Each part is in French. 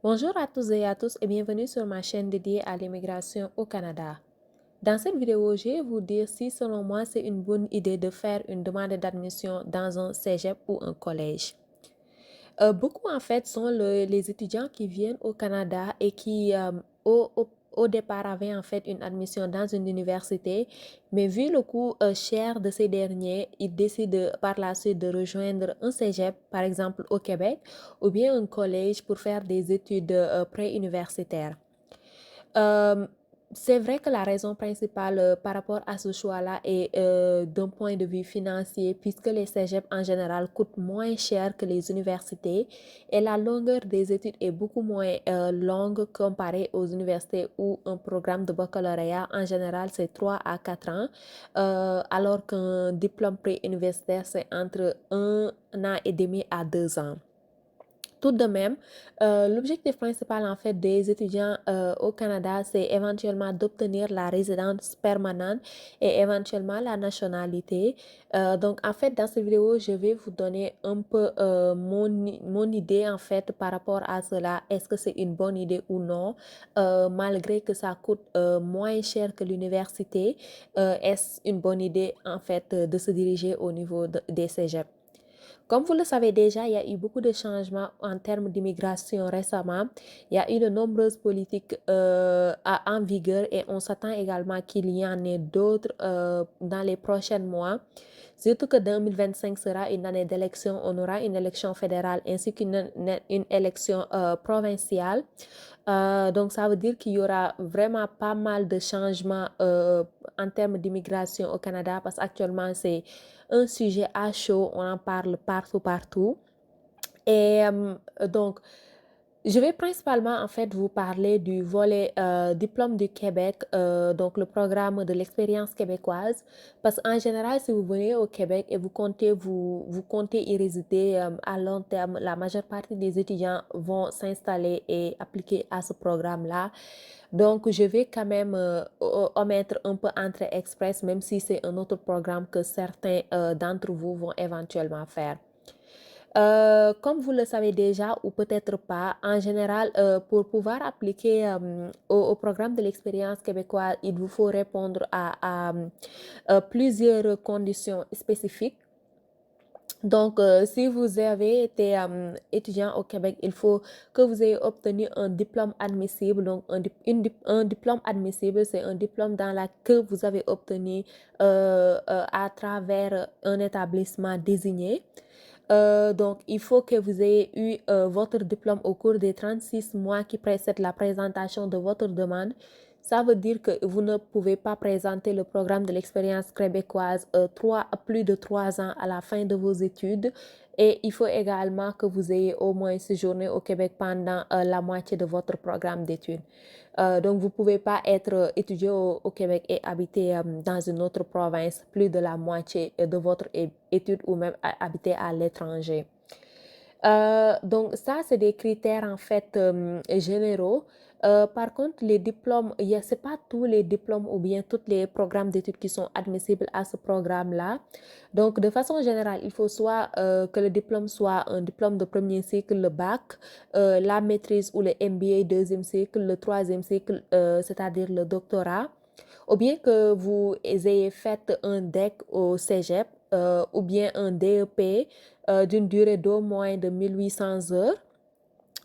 Bonjour à tous et à tous et bienvenue sur ma chaîne dédiée à l'immigration au Canada. Dans cette vidéo, je vais vous dire si selon moi c'est une bonne idée de faire une demande d'admission dans un cégep ou un collège. Beaucoup en fait sont les étudiants qui viennent au Canada et qui au départ avaient en fait une admission dans une université, mais vu le coût cher de ces derniers, ils décident par la suite de rejoindre un cégep, par exemple au Québec, ou bien un collège pour faire des études préuniversitaires. Euh, c'est vrai que la raison principale par rapport à ce choix-là est d'un point de vue financier, puisque les cégeps en général coûtent moins cher que les universités et la longueur des études est beaucoup moins longue comparée aux universités où un programme de baccalauréat en général c'est 3 à 4 ans, alors qu'un diplôme préuniversitaire c'est entre un an et demi à 2 ans. Tout de même, l'objectif principal en fait des étudiants au Canada, c'est éventuellement d'obtenir la résidence permanente et éventuellement la nationalité. Donc en fait, dans cette vidéo, je vais vous donner un peu mon idée en fait par rapport à cela. Est-ce que c'est une bonne idée ou non? Malgré que ça coûte moins cher que l'université, est-ce une bonne idée en fait de se diriger au niveau des cégeps? Comme vous le savez déjà, il y a eu beaucoup de changements en termes d'immigration récemment. Il y a eu de nombreuses politiques en vigueur et on s'attend également qu'il y en ait d'autres dans les prochains mois. Surtout que 2025 sera une année d'élection. On aura une élection fédérale ainsi qu'une élection provinciale. Donc, ça veut dire qu'il y aura vraiment pas mal de changements en termes d'immigration au Canada parce qu'actuellement, c'est un sujet à chaud. On en parle partout. Et donc, je vais principalement en fait vous parler du volet diplôme du Québec, donc le programme de l'expérience québécoise, parce qu'en général, si vous venez au Québec et vous comptez y résider à long terme, la majeure partie des étudiants vont s'installer et appliquer à ce programme-là. Donc, je vais quand même omettre un peu Entrée Express, même si c'est un autre programme que certains d'entre vous vont éventuellement faire. Comme vous le savez déjà ou peut-être pas, en général, pour pouvoir appliquer au programme de l'expérience québécoise, il vous faut répondre à plusieurs conditions spécifiques. Donc, si vous avez été étudiant au Québec, il faut que vous ayez obtenu un diplôme admissible. Donc, un diplôme admissible, c'est un diplôme que vous avez obtenu à travers un établissement désigné. Donc, il faut que vous ayez eu votre diplôme au cours des 36 mois qui précèdent la présentation de votre demande. Ça veut dire que vous ne pouvez pas présenter le programme de l'expérience québécoise plus de 3 ans à la fin de vos études. Et il faut également que vous ayez au moins séjourné au Québec pendant la moitié de votre programme d'études. Donc, vous ne pouvez pas être étudiant au Québec et habiter dans une autre province plus de la moitié de votre étude ou même habiter à l'étranger. Donc ça, c'est des critères en fait généraux. Par contre, les diplômes, c'est pas tous les diplômes ou bien tous les programmes d'études qui sont admissibles à ce programme-là. Donc, de façon générale, il faut soit que le diplôme soit un diplôme de premier cycle, le bac, la maîtrise ou le MBA deuxième cycle, le troisième cycle, c'est-à-dire le doctorat, ou bien que vous ayez fait un DEC au Cégep ou bien un DEP d'une durée d'au moins de 1800 heures,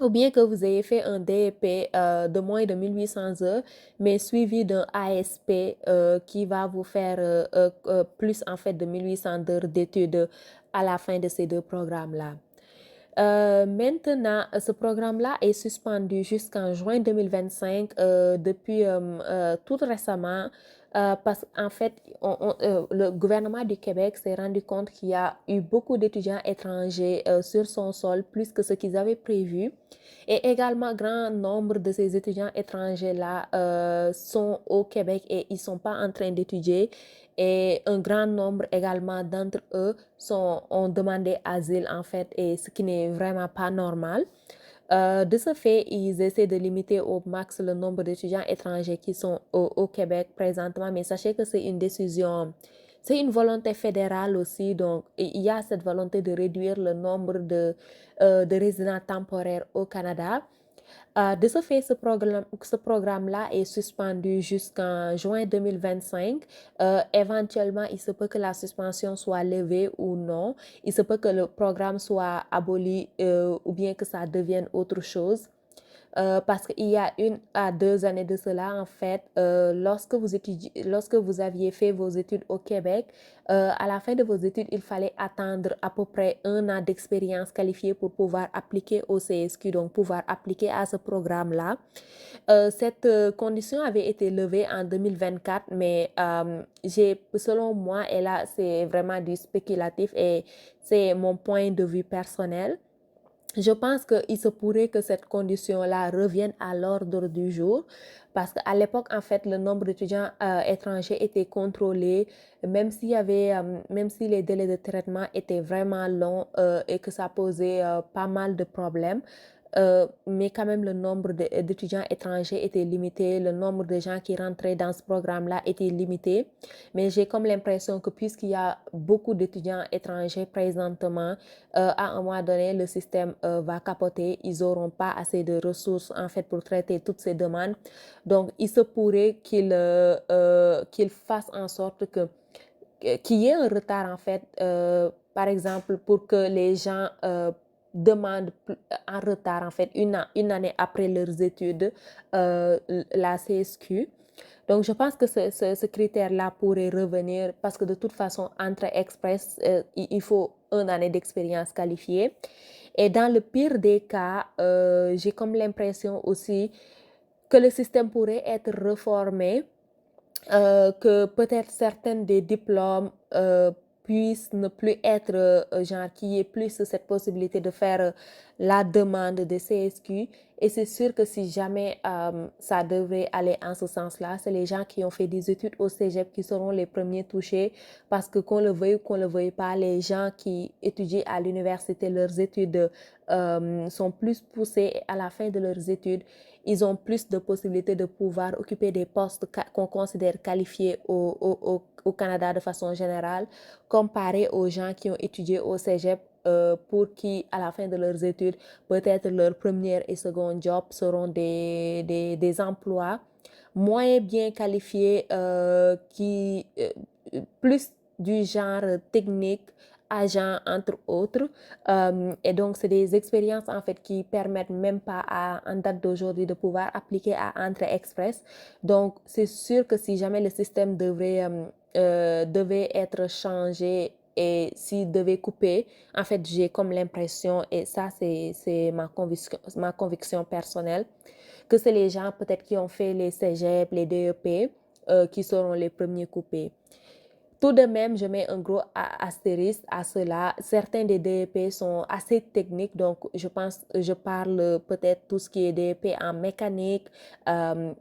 ou bien que vous ayez fait un DEP de moins de 1800 heures, mais suivi d'un ASP qui va vous faire plus en fait de 1800 heures d'études à la fin de ces deux programmes-là. Maintenant, ce programme-là est suspendu jusqu'en juin 2025 depuis tout récemment parce qu'en fait, le gouvernement du Québec s'est rendu compte qu'il y a eu beaucoup d'étudiants étrangers sur son sol, plus que ce qu'ils avaient prévu. Et également, grand nombre de ces étudiants étrangers-là sont au Québec et ils ne sont pas en train d'étudier. Et un grand nombre également d'entre eux ont demandé asile en fait, et ce qui n'est vraiment pas normal. De ce fait, ils essaient de limiter au max le nombre d'étudiants étrangers qui sont au Québec présentement, mais sachez que c'est une volonté fédérale aussi, donc il y a cette volonté de réduire le nombre de résidents temporaires au Canada. De ce fait, ce programme-là est suspendu jusqu'en juin 2025. Éventuellement, il se peut que la suspension soit levée ou non. Il se peut que le programme soit aboli ou bien que ça devienne autre chose. Parce qu'il y a 1 à 2 années de cela, en fait, lorsque vous aviez fait vos études au Québec, à la fin de vos études, il fallait attendre à peu près 1 an d'expérience qualifiée pour pouvoir appliquer au CSQ, donc pouvoir appliquer à ce programme-là. Cette condition avait été levée en 2024, mais selon moi, et là, c'est vraiment du spéculatif et c'est mon point de vue personnel. Je pense qu'il se pourrait que cette condition-là revienne à l'ordre du jour parce qu'à l'époque, en fait, le nombre d'étudiants étrangers était contrôlé, même si les délais de traitement étaient vraiment longs et que ça posait pas mal de problèmes. Mais quand même, le nombre d'étudiants étrangers était limité, le nombre de gens qui rentraient dans ce programme-là était limité. Mais j'ai comme l'impression que puisqu'il y a beaucoup d'étudiants étrangers présentement, à un moment donné, le système va capoter. Ils n'auront pas assez de ressources en fait pour traiter toutes ces demandes. Donc, il se pourrait qu'ils fassent en sorte qu'il y ait un retard en fait, par exemple, pour que les gens demandent en retard en fait une année après leurs études la CSQ. Donc, je pense que ce critère-là pourrait revenir parce que de toute façon, entre express, il faut 1 année d'expérience qualifiée. Et dans le pire des cas, j'ai comme l'impression aussi que le système pourrait être reformé, que peut-être certains des diplômes puissent ne plus être, genre, qu'il y ait plus cette possibilité de faire la demande de CSQ. Et c'est sûr que si jamais ça devrait aller en ce sens-là, c'est les gens qui ont fait des études au cégep qui seront les premiers touchés parce que qu'on le veuille ou qu'on le veuille pas, les gens qui étudient à l'université, leurs études sont plus poussés à la fin de leurs études. Ils ont plus de possibilités de pouvoir occuper des postes qu'on considère qualifiés au Canada de façon générale, comparé aux gens qui ont étudié au cégep pour qui, à la fin de leurs études, peut-être leur premier et second job seront des emplois moins bien qualifiés, plus du genre technique, agent, entre autres. Et donc, c'est des expériences en fait qui permettent même pas en date d'aujourd'hui de pouvoir appliquer à Entrée Express. Donc, c'est sûr que si jamais le système devait être changé et s'il devait couper, en fait, j'ai comme l'impression, et ça, c'est ma conviction personnelle, que c'est les gens peut-être qui ont fait les cégep, les DEP, qui seront les premiers coupés. Tout de même, je mets un gros astérisque à cela. Certains des DEP sont assez techniques, donc je parle peut-être tout ce qui est DEP en mécanique.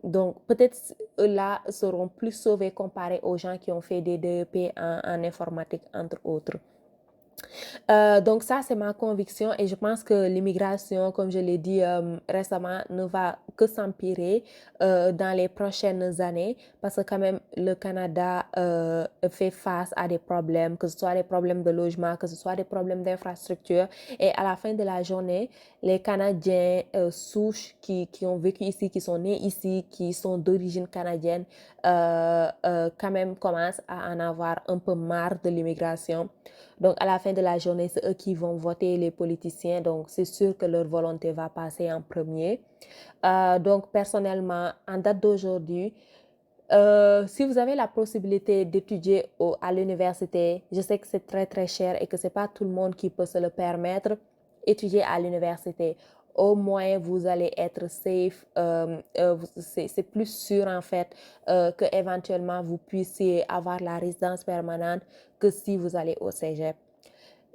Donc peut-être eux-là seront plus sauvés comparé aux gens qui ont fait des DEP en informatique, entre autres. Donc ça, c'est ma conviction et je pense que l'immigration, comme je l'ai dit récemment, ne va que s'empirer dans les prochaines années parce que quand même le Canada fait face à des problèmes, que ce soit des problèmes de logement, que ce soit des problèmes d'infrastructure. Et à la fin de la journée, les Canadiens souches qui ont vécu ici, qui sont nés ici, qui sont d'origine canadienne, quand même commencent à en avoir un peu marre de l'immigration. Donc, à la fin de la journée, c'est eux qui vont voter les politiciens. Donc, c'est sûr que leur volonté va passer en premier. Donc, personnellement, en date d'aujourd'hui, si vous avez la possibilité d'étudier à l'université, je sais que c'est très, très cher et que ce n'est pas tout le monde qui peut se le permettre, étudier à l'université. Au moins, vous allez être safe. C'est plus sûr, en fait, qu'éventuellement, vous puissiez avoir la résidence permanente que si vous allez au cégep.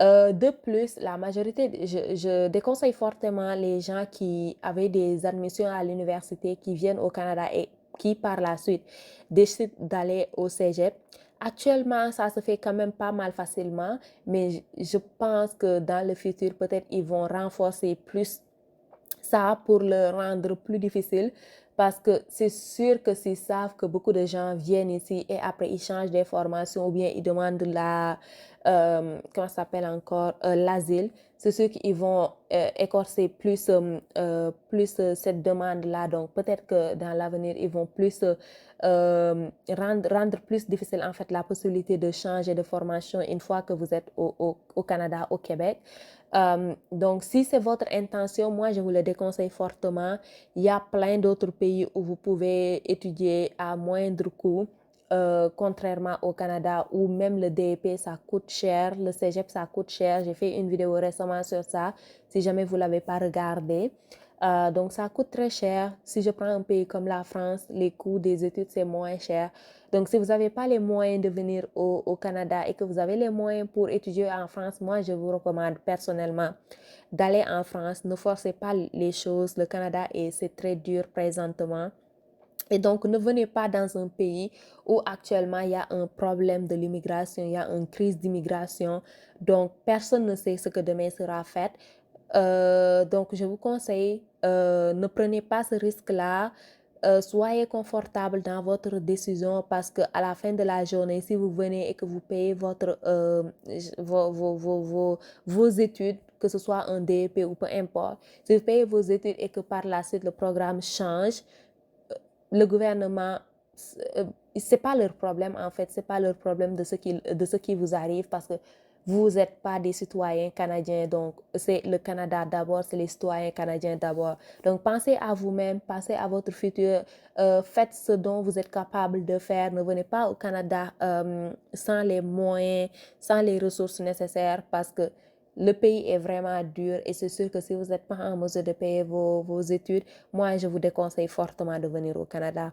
De plus, la majorité, je déconseille fortement les gens qui avaient des admissions à l'université, qui viennent au Canada et qui, par la suite, décident d'aller au cégep. Actuellement, ça se fait quand même pas mal facilement, mais je pense que dans le futur, peut-être ils vont renforcer plus ça pour le rendre plus difficile parce que c'est sûr que s'ils savent que beaucoup de gens viennent ici et après ils changent d'information ou bien ils demandent comment ça s'appelle encore, l'asile, c'est sûr qu'ils vont écorcer plus cette demande-là. Donc peut-être que dans l'avenir, ils vont plus rendre plus difficile en fait la possibilité de changer de formation une fois que vous êtes au Canada, au Québec. Donc, si c'est votre intention, moi, je vous le déconseille fortement. Il y a plein d'autres pays où vous pouvez étudier à moindre coût, contrairement au Canada où même le DEP, ça coûte cher, le cégep, ça coûte cher. J'ai fait une vidéo récemment sur ça, si jamais vous ne l'avez pas regardé. Donc, ça coûte très cher. Si je prends un pays comme la France, les coûts des études, c'est moins cher. Donc, si vous n'avez pas les moyens de venir au Canada et que vous avez les moyens pour étudier en France, moi, je vous recommande personnellement d'aller en France. Ne forcez pas les choses. Le Canada, c'est très dur présentement. Et donc, ne venez pas dans un pays où actuellement il y a un problème de l'immigration, il y a une crise d'immigration. Donc, personne ne sait ce que demain sera fait. Donc, je vous conseille, ne prenez pas ce risque-là. Soyez confortable dans votre décision parce que à la fin de la journée, si vous venez et que vous payez vos études, que ce soit un DEP ou peu importe, si vous payez vos études et que par la suite le programme change, le gouvernement, c'est pas leur problème en fait, c'est pas leur problème de ce qui vous arrive parce que vous n'êtes pas des citoyens canadiens, donc c'est le Canada d'abord, c'est les citoyens canadiens d'abord. Donc pensez à vous-même, pensez à votre futur, faites ce dont vous êtes capable de faire, ne venez pas au Canada sans les moyens, sans les ressources nécessaires parce que le pays est vraiment dur et c'est sûr que si vous n'êtes pas en mesure de payer vos études, moi, je vous déconseille fortement de venir au Canada.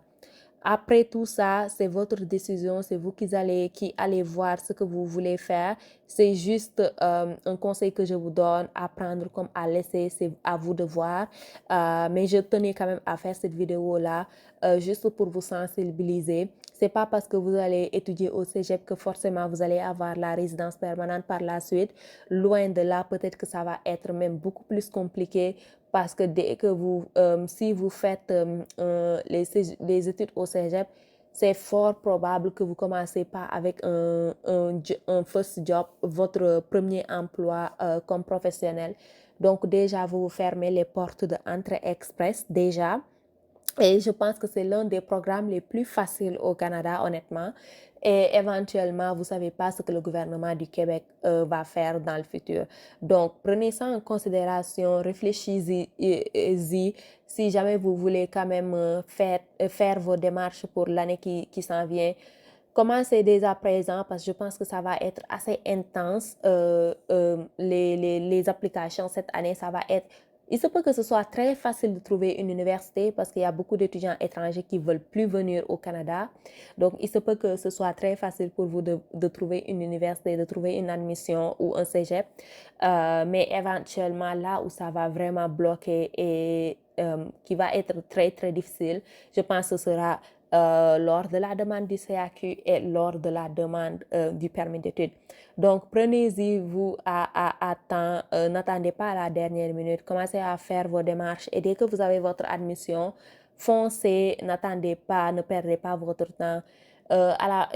Après tout ça, c'est votre décision, c'est vous qui allez voir ce que vous voulez faire. C'est juste un conseil que je vous donne à prendre comme à laisser, c'est à vous de voir. Mais je tenais quand même à faire cette vidéo-là juste pour vous sensibiliser. C'est pas parce que vous allez étudier au cégep que forcément vous allez avoir la résidence permanente par la suite. Loin de là, peut-être que ça va être même beaucoup plus compliqué parce que dès que si vous faites les études au cégep, c'est fort probable que vous commencez pas avec un first job, votre premier emploi comme professionnel. Donc déjà, vous fermez les portes de entrée express déjà. Et je pense que c'est l'un des programmes les plus faciles au Canada, honnêtement. Et éventuellement, vous ne savez pas ce que le gouvernement du Québec va faire dans le futur. Donc, prenez ça en considération, réfléchissez-y. Si jamais vous voulez quand même faire vos démarches pour l'année qui s'en vient, commencez dès à présent parce que je pense que ça va être assez intense. Les applications cette année, ça va être... Il se peut que ce soit très facile de trouver une université parce qu'il y a beaucoup d'étudiants étrangers qui ne veulent plus venir au Canada. Donc, il se peut que ce soit très facile pour vous de trouver une université, de trouver une admission ou un cégep. Mais éventuellement, là où ça va vraiment bloquer et qui va être très, très difficile, je pense que ce sera lors de la demande du CAQ et lors de la demande du permis d'études. Donc, prenez-y vous à temps, n'attendez pas à la dernière minute, commencez à faire vos démarches et dès que vous avez votre admission, foncez, n'attendez pas, ne perdez pas votre temps.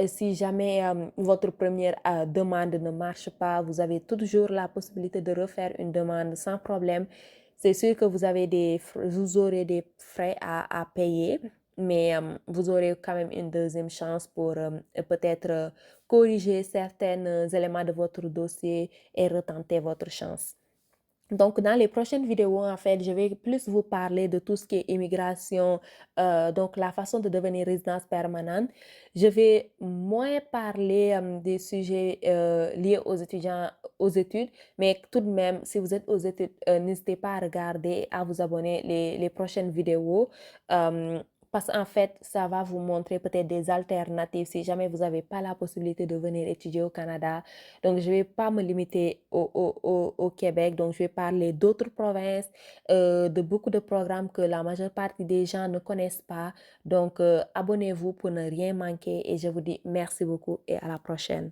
Si jamais votre première demande ne marche pas, vous avez toujours la possibilité de refaire une demande sans problème. C'est sûr que vous aurez des frais à payer, mais vous aurez quand même une deuxième chance pour peut-être corriger certains éléments de votre dossier et retenter votre chance. Donc, dans les prochaines vidéos, en fait, je vais plus vous parler de tout ce qui est immigration, donc la façon de devenir résidence permanente. Je vais moins parler des sujets liés aux étudiants, aux études, mais tout de même, si vous êtes aux études, n'hésitez pas à regarder, à vous abonner les prochaines vidéos. Parce qu'en fait, ça va vous montrer peut-être des alternatives si jamais vous n'avez pas la possibilité de venir étudier au Canada. Donc, je ne vais pas me limiter au Québec. Donc, je vais parler d'autres provinces, de beaucoup de programmes que la majeure partie des gens ne connaissent pas. Donc, abonnez-vous pour ne rien manquer et je vous dis merci beaucoup et à la prochaine.